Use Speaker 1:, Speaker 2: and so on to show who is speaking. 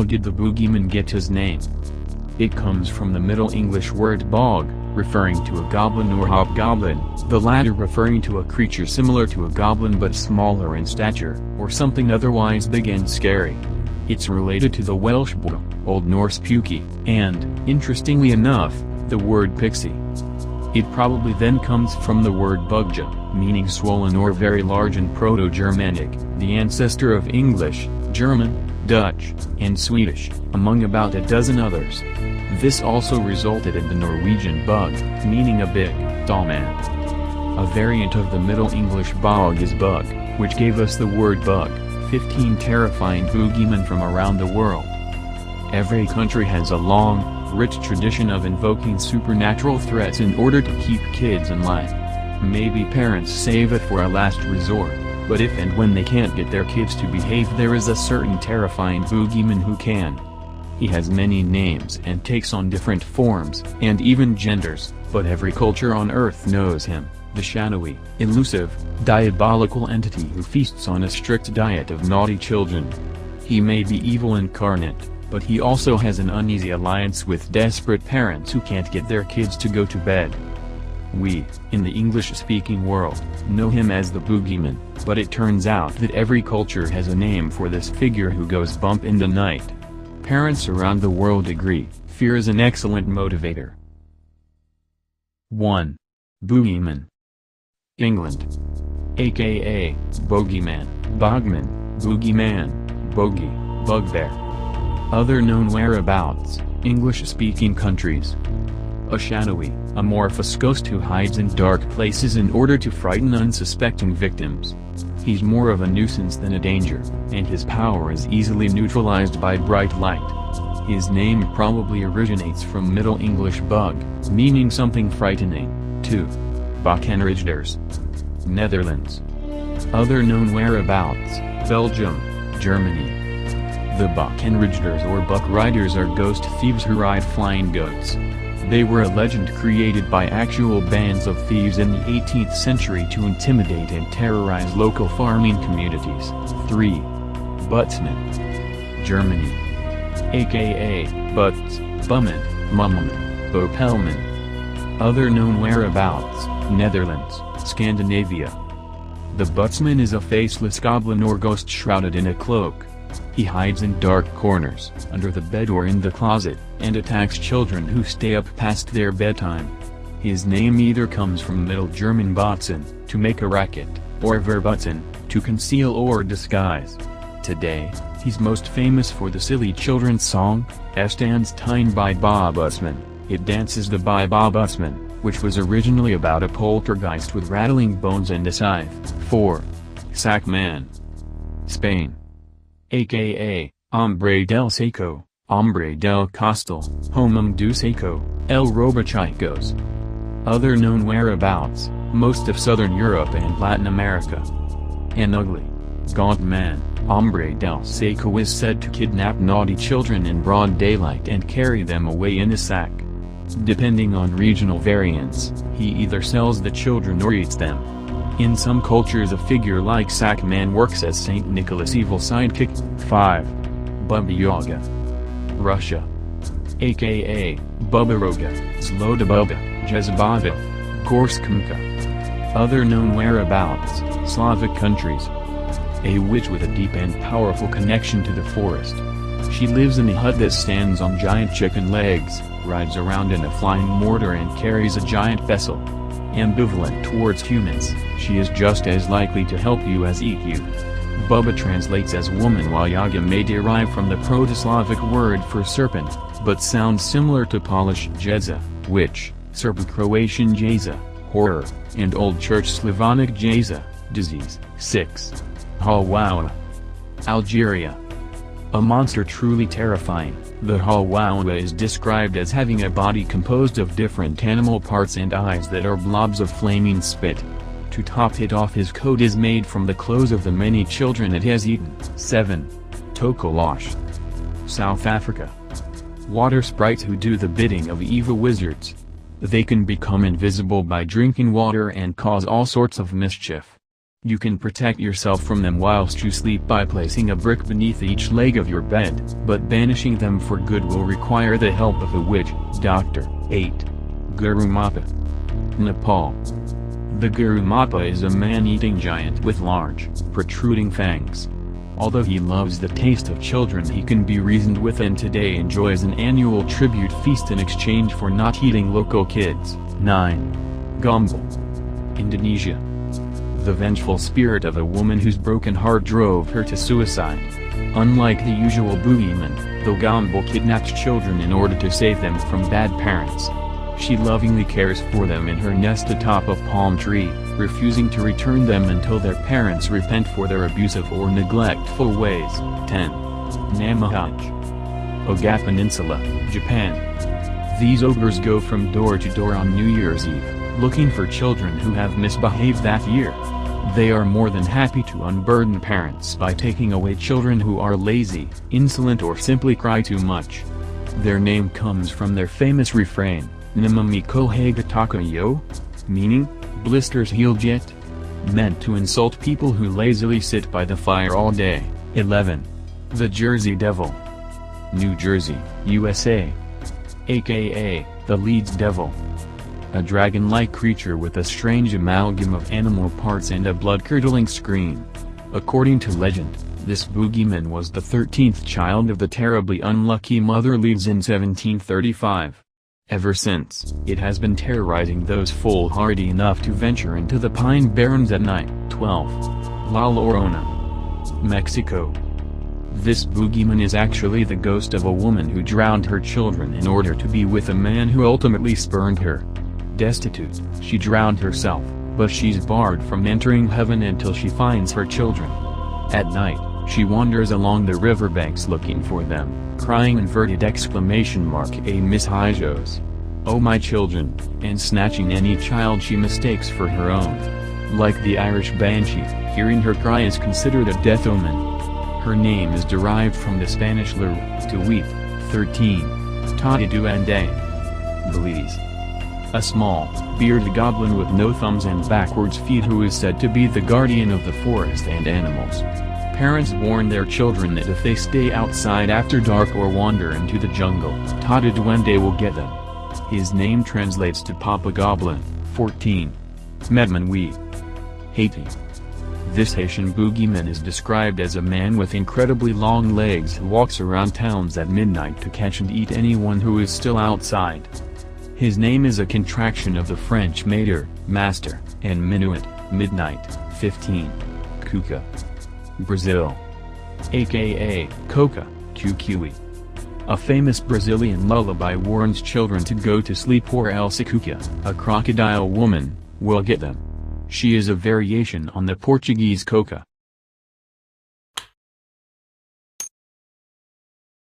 Speaker 1: How did the boogeyman get his name? It comes from the Middle English word bog, referring to a goblin or hobgoblin, the latter referring to a creature similar to a goblin but smaller in stature, or something otherwise big and scary. It's related to the Welsh bog, Old Norse puki, and, interestingly enough, the word pixie. It probably then comes from the word bugja, meaning swollen or very large in Proto-Germanic, the ancestor of English, German, Dutch, and Swedish, among about a dozen others. This also resulted in the Norwegian bug, meaning a big, tall man. A variant of the Middle English bog is bug, which gave us the word bug, 15 terrifying boogeymen from around the world. Every country has a long, rich tradition of invoking supernatural threats in order to keep kids in line. Maybe parents save it for a last resort, but if and when they can't get their kids to behave, there is a certain terrifying boogeyman who can. He has many names and takes on different forms, and even genders, but every culture on Earth knows him, the shadowy, elusive, diabolical entity who feasts on a strict diet of naughty children. He may be evil incarnate, but he also has an uneasy alliance with desperate parents who can't get their kids to go to bed. We, in the English-speaking world, know him as the boogeyman, but it turns out that every culture has a name for this figure who goes bump in the night. Parents around the world agree, fear is an excellent motivator. 1. Boogeyman. England. AKA, bogeyman, bogman, boogeyman, bogey, bugbear. Other known whereabouts, English-speaking countries. A shadowy, amorphous ghost who hides in dark places in order to frighten unsuspecting victims. He's more of a nuisance than a danger, and his power is easily neutralized by bright light. His name probably originates from Middle English bug, meaning something frightening. 2. Bakkenrijders. Netherlands. Other known whereabouts, Belgium, Germany. The Bakkenrijders or Buck Riders are ghost thieves who ride flying goats. They were a legend created by actual bands of thieves in the 18th century to intimidate and terrorize local farming communities. 3. Buttsman. Germany. AKA, Butts, Bummen, Mummelman, Bopelman. Other known whereabouts, Netherlands, Scandinavia. The Buttsman is a faceless goblin or ghost shrouded in a cloak. He hides in dark corners, under the bed or in the closet, and attacks children who stay up past their bedtime. His name either comes from Middle German Botzen, to make a racket, or Verbutzen, to conceal or disguise. Today, he's most famous for the silly children's song, Es tanzt ein Bobusman. It dances the Bobusman, which was originally about a poltergeist with rattling bones and a scythe. 4. Sackman. Spain. AKA, Hombre del Seco, Hombre del Costal, Homem do Seco, El Robachicos. Other known whereabouts, most of southern Europe and Latin America. An ugly, gaunt man, Hombre del Seco is said to kidnap naughty children in broad daylight and carry them away in a sack. Depending on regional variants, he either sells the children or eats them. In some cultures a figure like Sackman works as St. Nicholas' evil sidekick. 5. Baba Yaga. Russia. AKA, Babaroga, Zlodababa, Jezebaba, Gorskumka. Other known whereabouts, Slavic countries. A witch with a deep and powerful connection to the forest. She lives in a hut that stands on giant chicken legs, rides around in a flying mortar and carries a giant vessel. Ambivalent towards humans, she is just as likely to help you as eat you. Baba translates as woman while Yaga may derive from the Proto-Slavic word for serpent, but sounds similar to Polish jeza, witch, Serbo-Croatian jeza, horror, and Old Church Slavonic jeza, disease. 6. Hawawa. Algeria. A monster truly terrifying, the Hawawa is described as having a body composed of different animal parts and eyes that are blobs of flaming spit. To top it off, his coat is made from the clothes of the many children it has eaten. 7. Tokolosh. South Africa. Water sprites who do the bidding of evil wizards. They can become invisible by drinking water and cause all sorts of mischief. You can protect yourself from them whilst you sleep by placing a brick beneath each leg of your bed, but banishing them for good will require the help of a witch doctor. 8. Guru Mappa. Nepal. The Guru Mappa is a man-eating giant with large, protruding fangs. Although he loves the taste of children he can be reasoned with and today enjoys an annual tribute feast in exchange for not eating local kids. 9. Gombal. Indonesia. The vengeful spirit of a woman whose broken heart drove her to suicide. Unlike the usual boogeyman, the Gombal kidnaps children in order to save them from bad parents. She lovingly cares for them in her nest atop a palm tree, refusing to return them until their parents repent for their abusive or neglectful ways. 10. Namahage. Oga Peninsula, Japan. These ogres go from door to door on New Year's Eve, looking for children who have misbehaved that year. They are more than happy to unburden parents by taking away children who are lazy, insolent or simply cry too much. Their name comes from their famous refrain, Namamiko Hagatakayo, meaning, blisters healed yet? Meant to insult people who lazily sit by the fire all day. 11. The Jersey Devil. New Jersey, USA. AKA, the Leeds Devil. A dragon-like creature with a strange amalgam of animal parts and a blood-curdling scream. According to legend, this boogeyman was the 13th child of the terribly unlucky Mother Leeds in 1735. Ever since, it has been terrorizing those foolhardy enough to venture into the Pine Barrens at night. 12. La Llorona. Mexico. This boogeyman is actually the ghost of a woman who drowned her children in order to be with a man who ultimately spurned her. Destitute, she drowned herself, but she's barred from entering heaven until she finds her children. At night, she wanders along the riverbanks looking for them, crying inverted exclamation mark a Miss Hijos. Oh my children, and snatching any child she mistakes for her own. Like the Irish banshee, hearing her cry is considered a death omen. Her name is derived from the Spanish lur, to weep. 13. Tata Duende. Belize. A small, bearded goblin with no thumbs and backwards feet who is said to be the guardian of the forest and animals. Parents warn their children that if they stay outside after dark or wander into the jungle, Tata Duende will get them. His name translates to Papa Goblin. 14. Medmanwe. Haiti. This Haitian boogeyman is described as a man with incredibly long legs who walks around towns at midnight to catch and eat anyone who is still outside. His name is a contraction of the French maître, master, and minuet, midnight. 15. Cuca. Brazil. AKA, Coca, Cucuy. A famous Brazilian lullaby warns children to go to sleep or else a Cuca, a crocodile woman, will get them. She is a variation on the Portuguese Coca.